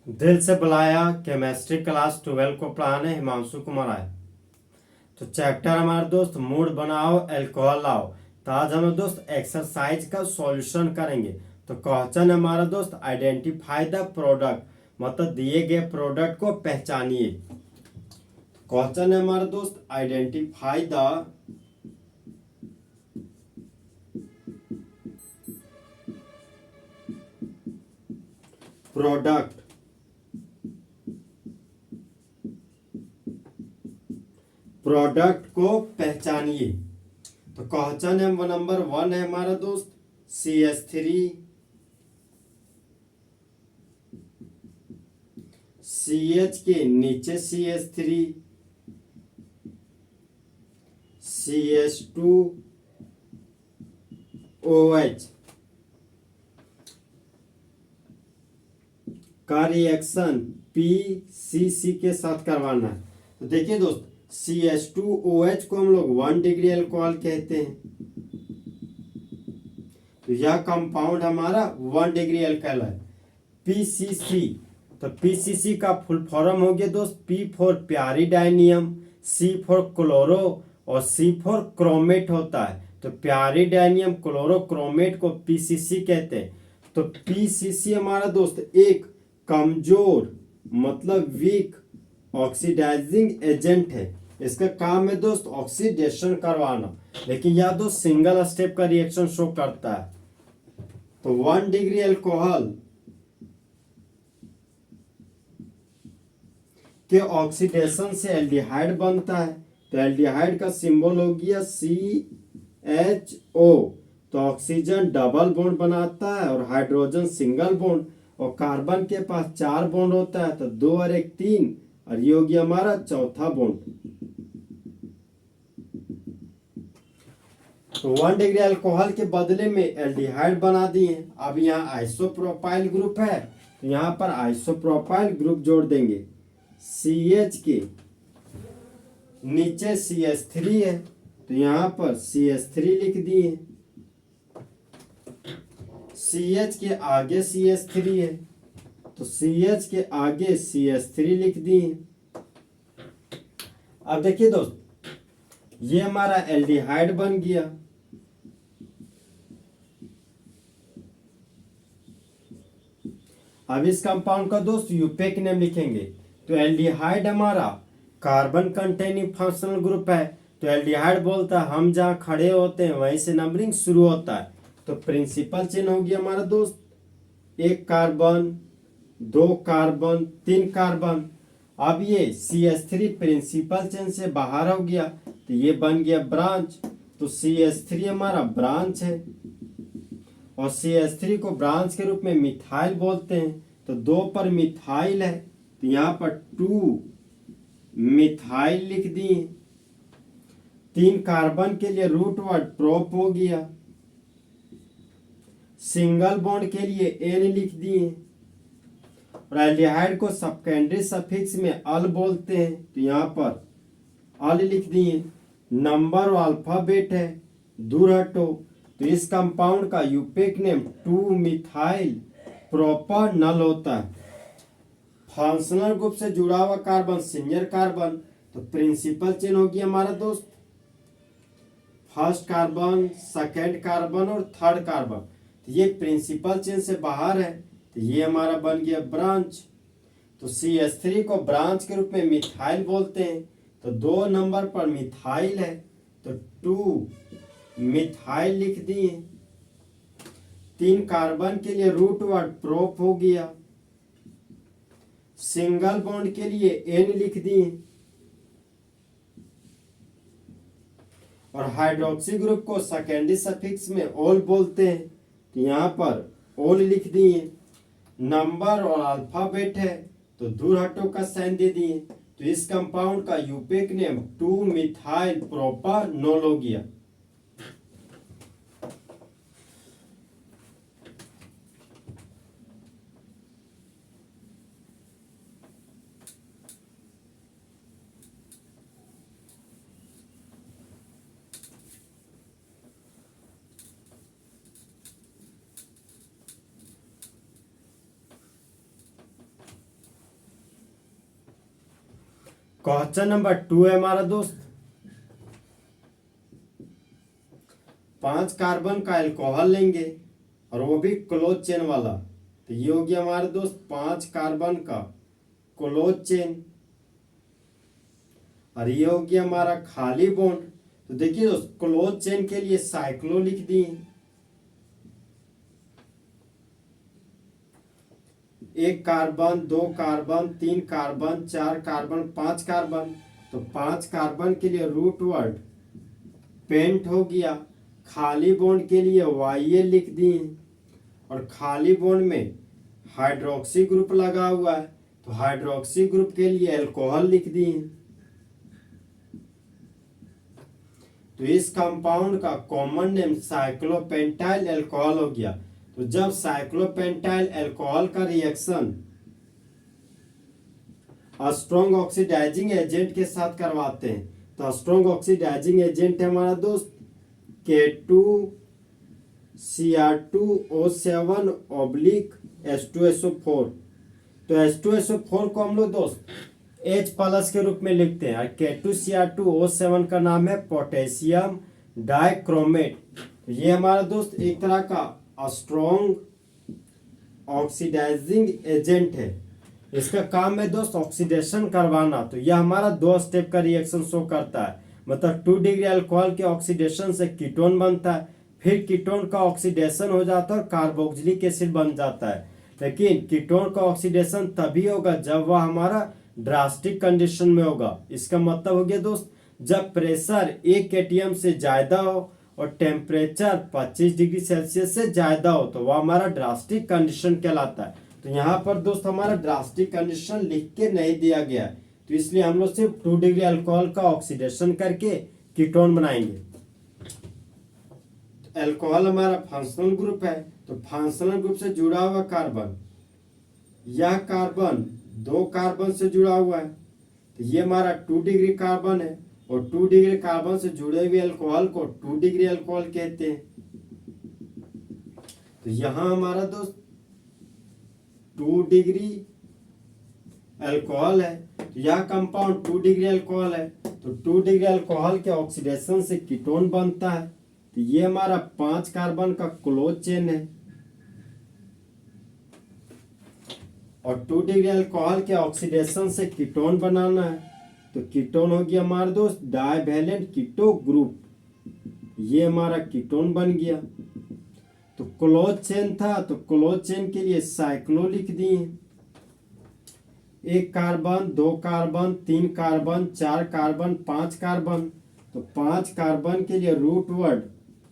दिल से बुलाया केमिस्ट्री क्लास 12 को पढ़ाने हिमांशु कुमार आए। तो चैप्टर हमारे दोस्त मूड बनाओ अल्कोहल लाओ। तो आज हम दोस्त एक्सरसाइज का सॉल्यूशन करेंगे। तो क्वेश्चन हमारा दोस्त आइडेंटिफाई द प्रोडक्ट, मतलब दिए गए प्रोडक्ट को पहचानिए। क्वेश्चन है हमारा दोस्त आइडेंटिफाई द प्रोडक्ट, प्रोडक्ट को पहचानिए। तो क्वेश्चन है नंबर 1 है हमारा दोस्त CH3 CH के नीचे CH3 CH2 OH का रिएक्शन PCC के साथ करवाना है। तो देखिए दोस्त CH2OH को हम लोग 1 डिग्री अल्कोहल कहते हैं। तो यह कंपाउंड हमारा 1 डिग्री अल्कोहल है। PCC, तो PCC का फुल फॉर्म हो गया दोस्त P for pyridinium, C for chloro और C फॉर क्रोमेट होता है। तो प्यारिडाइनियम क्लोरोक्रोमेट को PCC कहते हैं। तो PCC हमारा दोस्त एक कमजोर मतलब वीक ऑक्सीडाइजिंग एजेंट है। इसका काम है दोस्त ऑक्सीडेशन करवाना, लेकिन यह दोस्त सिंगल स्टेप का रिएक्शन शो करता है। तो 1 डिग्री अल्कोहल के ऑक्सीडेशन से एल्डिहाइड बनता है। तो एल्डिहाइड का सिंबल हो गया CHO। तो ऑक्सीजन डबल बॉन्ड बनाता है और हाइड्रोजन सिंगल बॉन्ड, और कार्बन के पास 4 बॉन्ड होता है। तो 2 और 1 3, और ये हो गया हमारा चौथा बॉन्ड। तो 1 डिग्री अल्कोहल के बदले में एल्डिहाइड बना दिए। अब यहाँ आइसोप्रोपाइल ग्रुप है, तो यहाँ पर आइसोप्रोपाइल ग्रुप जोड़ देंगे। CH के नीचे CH3 है, तो यहाँ पर CH3 लिख दिए। CH के आगे CH3 है, तो CH के आगे CH3 लिख दिए। अब देखिए दोस्त, ये हमारा एल्डिहाइड बन गया। अब इस कंपाउंड का दोस्त यूपेक नेम लिखेंगे। तो एल्डिहाइड हमारा कार्बन कंटेनिंग फंक्शनल ग्रुप है। तो एल्डिहाइड बोलता है हम जहां खड़े होते हैं वहीं से नंबरिंग शुरू होता है। तो प्रिंसिपल चेन हो गया हमारा दोस्त 1 कार्बन 2 कार्बन 3 कार्बन। अब ये CH3 प्रिंसिपल चेन से बाहर हो गया, तो ये बन गया ब्रांच। तो CH3 हमारा ब्रांच है, और CH3 को ब्रांच के रूप में मिथाइल बोलते हैं। तो 2 पर मिथाइल है, तो यहाँ पर 2 मिथाइल लिख दिए। 3 कार्बन के लिए रूट वर्ड प्रोप हो गया। सिंगल बॉन्ड के लिए N लिख दिए। और एल्डिहाइड को सेकेंडरी सफिक्स में अल बोलते हैं, तो यहाँ पर अल लिख दिए। नंबर और अल्फाबेट है, दूर हटो। तो इस कंपाउंड का यूपेक नेम 2 मिथाइल प्रोपानॉल होता है। फंक्शनल ग्रुप से जुड़ा हुआ कार्बन सीनियर कार्बन। तो प्रिंसिपल चेन होगी हमारा दोस्त फर्स्ट कार्बन, सेकेंड कार्बन और थर्ड कार्बन। तो ये प्रिंसिपल चेन से बाहर है, तो ये हमारा बन गया ब्रांच। तो CH3 को ब्रांच के रूप में मिथाइल बोलते हैं। तो 2 नंबर पर मिथाइल है, तो 2 मिथाइल लिख दिए। 3 कार्बन के लिए रूट वर्ड प्रोप हो गया। सिंगल बॉन्ड के लिए N लिख दिए। और हाइड्रोक्सी ग्रुप को सेकेंडरी सफिक्स में ओल बोलते हैं, तो यहाँ पर ओल लिख दिए। नंबर और अल्फाबेट है, तो दूर हटो का साइन दे दिए। तो इस कंपाउंड का यूपेक नेम 2 मिथाइल प्रोपानॉल हो गया। क्वेश्चन नंबर 2 है हमारा दोस्त, 5 कार्बन का अल्कोहल लेंगे और वो भी क्लोज चेन वाला। तो ये हो गया हमारे दोस्त 5 कार्बन का क्लोज चेन, और ये हो गया हमारा खाली बॉन्ड। तो देखिए दोस्त, क्लोज चेन के लिए साइक्लो लिख दिए, एक carbon, 2 carbon, 3 carbon, 4 carbon, 5 carbon. तो 5 कार्बन के लिए रूट वर्ड पेंट हो गया। खाली बॉन्ड के लिए YL लिख दिए, और खाली बॉन्ड में हाइड्रोक्सी ग्रुप लगा हुआ है, तो हाइड्रोक्सी ग्रुप के लिए अल्कोहल लिख दिए। तो इस कंपाउंड का कॉमन नेम साइक्लोपेंटाइल अल्कोहल हो गया। तो जब साइक्लोपेंटाइल अल्कोहल का रिएक्शन स्ट्रॉन्ग ऑक्सीडाइजिंग एजेंट के साथ करवाते हैं, तो स्ट्रॉन्ग ऑक्सीडाइजिंग एजेंट है हमारा दोस्त K2Cr2O7/H2SO4। तो H2SO4 को हम लोग दोस्त H प्लस के रूप में लिखते हैं, और K2Cr2O7 का नाम है पोटेशियम डाइक्रोमेट। तो ये हमारा दोस्त एक तरह का स्ट्रॉन्ग ऑक्सीडाइजिंग एजेंट है। इसका काम है दोस्त ऑक्सीडेशन करवाना। तो यह हमारा 2 स्टेप का रिएक्शन शो करता है, मतलब 2 डिग्री अल्कोहल के ऑक्सीडेशन से कीटोन बनता है, फिर कीटोन का ऑक्सीडेशन हो जाता है और कार्बोक्सिलिक एसिड बन जाता है। लेकिन कीटोन का ऑक्सीडेशन तभी होगा जब वह हमारा ड्रास्टिक कंडीशन में होगा। इसका मतलब हो गया दोस्त, जब प्रेशर 1 atm से ज्यादा हो और टेम्परेचर 25 डिग्री सेल्सियस से ज्यादा हो, तो वह हमारा ड्रास्टिक कंडीशन कहलाता है। तो यहाँ पर दोस्त हमारा ड्रास्टिक कंडीशन लिख के नहीं दिया गया है, तो इसलिए हम लोग सिर्फ 2 डिग्री अल्कोहल का ऑक्सीडेशन करके कीटोन बनाएंगे। अल्कोहल हमारा फंक्शनल ग्रुप है, तो फंक्शनल ग्रुप से जुड़ा हुआ कार्बन, यह कार्बन 2 कार्बन से जुड़ा हुआ है, तो ये हमारा 2 डिग्री कार्बन है, और 2 डिग्री कार्बन से जुड़े हुए अल्कोहल को 2 डिग्री अल्कोहल कहते हैं। तो यहां हमारा दोस्त 2 डिग्री अल्कोहल है, तो यह कंपाउंड 2 डिग्री अल्कोहल है, तो 2 डिग्री अल्कोहल के ऑक्सीडेशन से कीटोन बनता है। तो ये हमारा 5 कार्बन का क्लोज चेन है, और 2 डिग्री अल्कोहल के ऑक्सीडेशन से कीटोन बनाना है, तो कीटोन हो गया हमारा दोस्त डाइवैलेंट कीटो ग्रुप, ये हमारा कीटोन बन गया। तो क्लोज चेन था, तो क्लोज चेन के लिए साइक्लो लिख दिए, 1 carbon, 2 carbon, 3 carbon, 4 carbon, 5 carbon. तो 5 कार्बन के लिए रूट वर्ड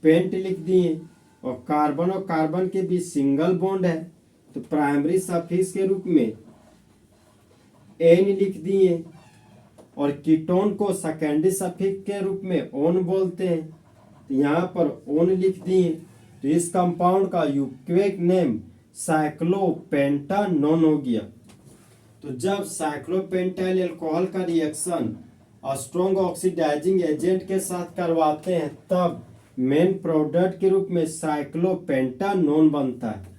पेंट लिख दिए, और कार्बन के बीच सिंगल बॉन्ड है, तो प्राइमरी सफिक्स के रूप में एन लिख दिए, और कीटोन को सेकेंडरी सफिक्स के रूप में ओन बोलते हैं, तो यहाँ पर ओन लिख दिए। तो इस कंपाउंड का यूक्विक नेम साइक्लोपेंटानोन हो गया। तो जब साइक्लोपेंटाइल अल्कोहल का रिएक्शन स्ट्रॉन्ग ऑक्सीडाइजिंग एजेंट के साथ करवाते हैं, तब मेन प्रोडक्ट के रूप में साइक्लोपेंटानोन बनता है।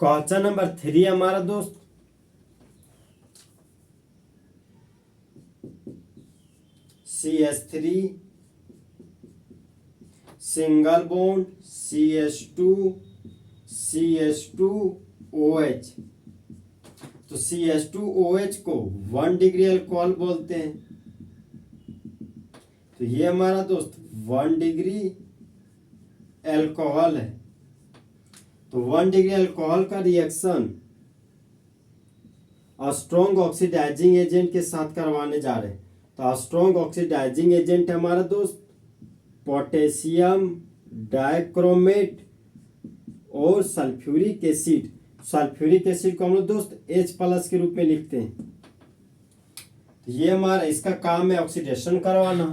क्वेश्चन नंबर 3 हमारा दोस्त, CH3 सिंगल बॉन्ड CH2OH। तो CH2OH को 1 डिग्री अल्कोहल बोलते हैं, तो ये हमारा दोस्त 1 डिग्री अल्कोहल है। तो 1 डिग्री अल्कोहल का रिएक्शन स्ट्रॉन्ग ऑक्सीडाइजिंग एजेंट के साथ करवाने जा रहे हैं। तो स्ट्रॉन्ग ऑक्सीडाइजिंग एजेंट है हमारा दोस्त पोटेशियम डाइक्रोमेट और सल्फ्यूरिक एसिड। सल्फ्यूरिक एसिड को हम लोग दोस्त H प्लस के रूप में लिखते हैं। तो ये हमारा इसका काम है ऑक्सीडेशन करवाना।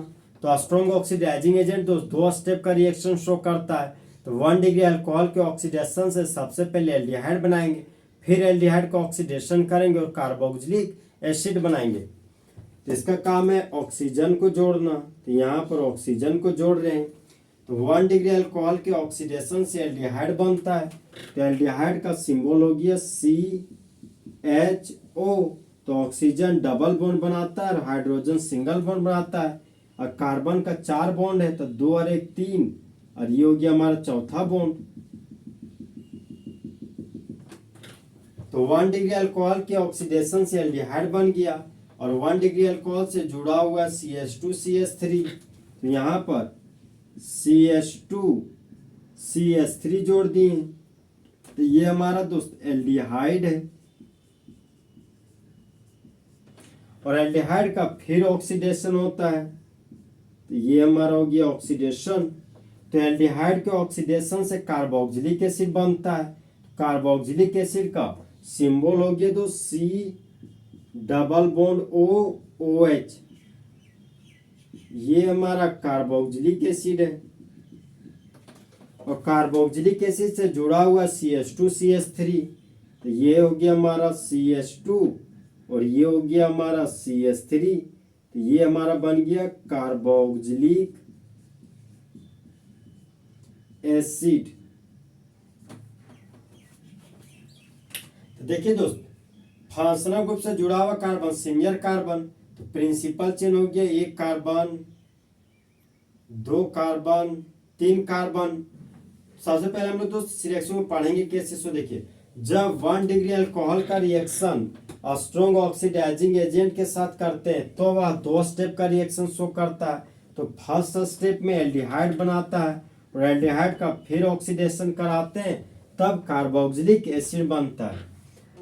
तो स्ट्रॉन्ग ऑक्सीडाइजिंग एजेंट दोस्त 2 स्टेप का रिएक्शन शो करता है। तो 1 डिग्री अल्कोहल के ऑक्सीडेशन से सबसे पहले एल्डिहाइड बनाएंगे, फिर एल्डिहाइड का ऑक्सीडेशन करेंगे और कार्बोक्सिलिक एसिड बनाएंगे। तो इसका काम है ऑक्सीजन को जोड़ना। तो यहाँ पर ऑक्सीजन को जोड़ रहे हैं। तो 1 डिग्री अल्कोहल के ऑक्सीडेशन से एल्डिहाइड बनता है। तो एल्डिहाइड का सिंबल हो गया CHO। तो ऑक्सीजन डबल बॉन्ड बनाता है और हाइड्रोजन सिंगल बॉन्ड बनाता है। और कार्बन का 4 बॉन्ड है, तो 2 और 1 3, और ये हो गया हमारा चौथा बॉन्ड। तो 1 डिग्री अल्कोहल के ऑक्सीडेशन से एल्डिहाइड बन गया और 1 डिग्री अल्कोहल से जुड़ा हुआ CH2CH3। तो यहाँ पर CH2CH3 जोड़ दिए। तो ये हमारा दोस्त एल्डिहाइड है। और एल्डिहाइड का फिर ऑक्सीडेशन होता है। तो ये हमारा हो गया ऑक्सीडेशन। तो एल्डिहाइड के ऑक्सीडेशन से कार्बोक्सिलिक एसिड बनता है। कार्बोक्सिलिक एसिड का सिंबल हो गया तो C डबल बॉन्ड OH। ये हमारा कार्बोक्सिलिक एसिड है। और कार्बोक्सिलिक एसिड से जुड़ा हुआ CH2CH3। तो ये हो गया हमारा CH2 और ये हो गया हमारा CH3। तो ये हमारा बन गया कार्बोक्सिलिक एसिड। तो देखिए दोस्त, फंक्शनल ग्रुप से जुड़ा हुआ कार्बन सिंगल कार्बन। तो प्रिंसिपल चेन हो गया 1 कार्बन, 2 कार्बन, 3 कार्बन। सबसे पहले हम लोग दोस्त रिएक्शन में पढ़ेंगे कैसे। सो देखिए, जब 1 डिग्री अल्कोहल का रिएक्शन स्ट्रॉन्ग ऑक्सीडाइजिंग एजेंट के साथ करते हैं तो वह 2 स्टेप का रिएक्शन शो करता है। तो फर्स्ट स्टेप में एल्डिहाइड बनाता है और एल्डिहाइड का फिर ऑक्सीडेशन कराते हैं, तब कार्बोक्सिलिक एसिड बनता है।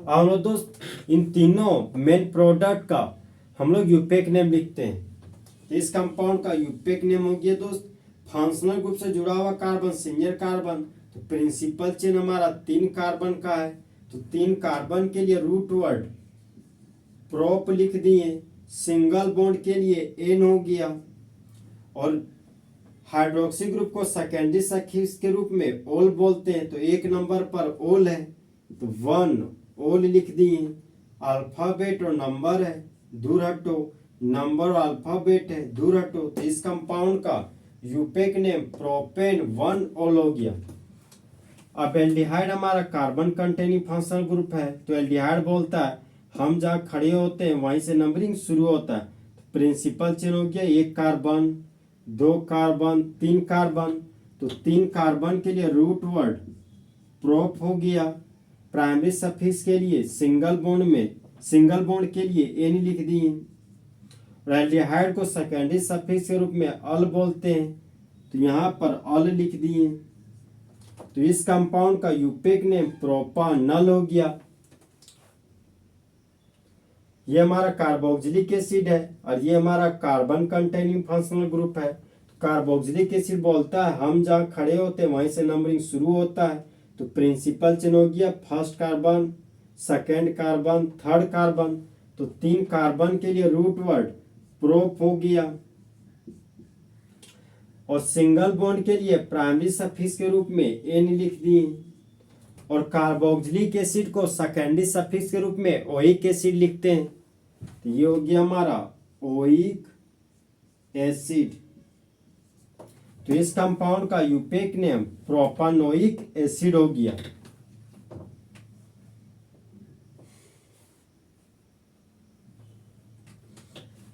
और दोस्त इन तीनों मेन प्रोडक्ट का हम लोग यूपेक नेम लिखते हैं। तो इस कंपाउंड का यूपेक नेम हो गया दोस्त फंक्शनल ग्रुप से जुड़ा हुआ कार्बन सिंगल कार्बन। तो प्रिंसिपल चेन हमारा 3 कार्बन का है। तो 3 कार्बन के लिए रूट वर्ड प्रोप लिख दिए। सिंगल बॉन्ड के लिए N हो गया। और हाइड्रोक्सी ग्रुप को सेकेंडरी सफिक्स के रूप में ओल बोलते हैं। तो 1 नंबर पर ओल है, तो 1 ओल लिख दिए। अल्फाबेट और नंबर है, दूर हटो। नंबर और अल्फाबेट है, दूर हटो। तो इस कंपाउंड का यूपेक नेम प्रोपेन 1 ओल हो गया। अब एल्डिहाइड हमारा कार्बन कंटेनिंग फंक्शनल ग्रुप है। तो एल्डिहाइड बोलता है हम जहाँ खड़े होते हैं वहीं से नंबरिंग शुरू होता है। प्रिंसिपल चेन हो गया 1 कार्बन, 2 कार्बन, 3 कार्बन। तो 3 कार्बन के लिए रूट वर्ड प्रोप हो गया। प्राइमरी सफिक्स के लिए सिंगल बॉन्ड के लिए N लिख दिए। और एल्डिहाइड को सेकेंडरी सफिक्स के रूप में अल बोलते हैं। तो यहाँ पर अल लिख दिए। तो इस कंपाउंड का यूपेक नेम प्रोपानल हो गया। ये हमारा कार्बोक्सिलिक एसिड है और ये हमारा कार्बन कंटेनिंग फंक्शनल ग्रुप है। कार्बोक्सिलिक एसिड बोलता है हम जहाँ खड़े होते हैं वहीं से नंबरिंग शुरू होता है। तो प्रिंसिपल चेन हो गया first carbon, second carbon, third carbon. तो 3 कार्बन के लिए रूट वर्ड प्रोप हो गया। और सिंगल बॉन्ड के लिए प्राइमरी सफिक्स के रूप में N लिख दिए। और कार्बोक्सिलिक एसिड को सेकेंडरी सफिक्स के रूप में ओइक एसिड लिखते हैं। तो ये हो गया हमारा ओइक एसिड। तो इस कंपाउंड का यूपेक नेम प्रोपानोइक एसिड हो गया।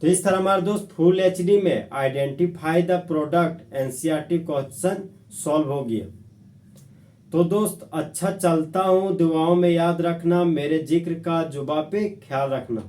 तो इस तरह हमारे दोस्त फुल एचडी में identify the product NCERT question solve हो गया। तो दोस्त अच्छा चलता हूं, दुआओं में याद रखना, मेरे जिक्र का जुबा पे ख्याल रखना।